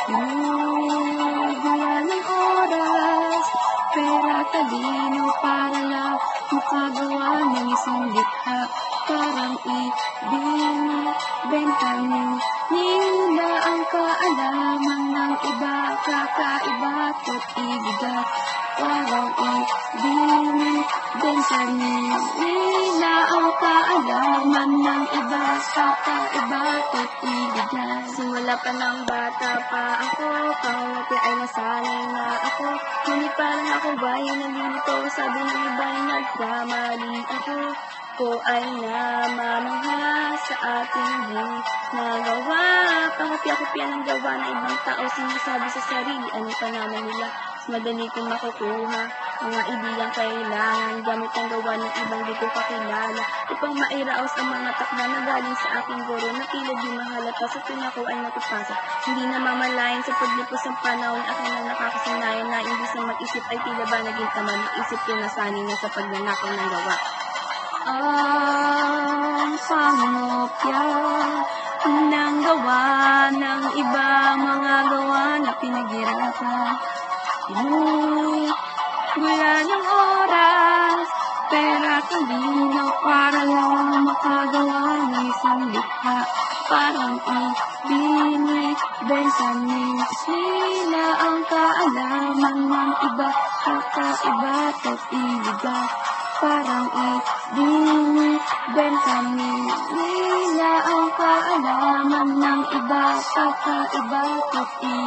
Pinugula ng oras, pera, talino para lang makagawa ng isang likha. Parang ibinibenta nila ang kaalaman ng iba, kakaiba at ibigat. Parang ibinibenta nila ang kaalaman ng iba, kakaiba at ibigat. Simula pa ng bata pa ako, kahit ay nasanay na ako. Ngunit parang ako ba'y nalilito, sabi ng iba'y nagkamali ako. Ko ay namamangha sa ating ginagawa. Pangopya-kopya ng gawa ng ibang tao, sinasabi sa sarili, ano pa naman nila, mas madali kong makukuha. Mga ideyang kailangan, gamit ang gawa ng ibang di ko kakilala. Upang mairaos ang mga takna na galing sa aking guro, na tila di mahalata sa pinako ay natupasa. Hindi namamalayan sa paglipos ng panahon, aking na nakakasanayan na imbis na mag-isip ay tila ba naging tamad, mag-isip ko na sanay na sa pagnanakaw ng gawa. Ang pangopya ng gawa ng iba, mga gawa na pinaghirapan. Pinugula ng oras, pera, talino para lang makagawa ng isang likha. Parang ibinibenta nila ang kaalaman ng iba, kakaiba at ibigat. Parang ibinibenta nila ang kaalaman ng iba, kakaiba at ibigat.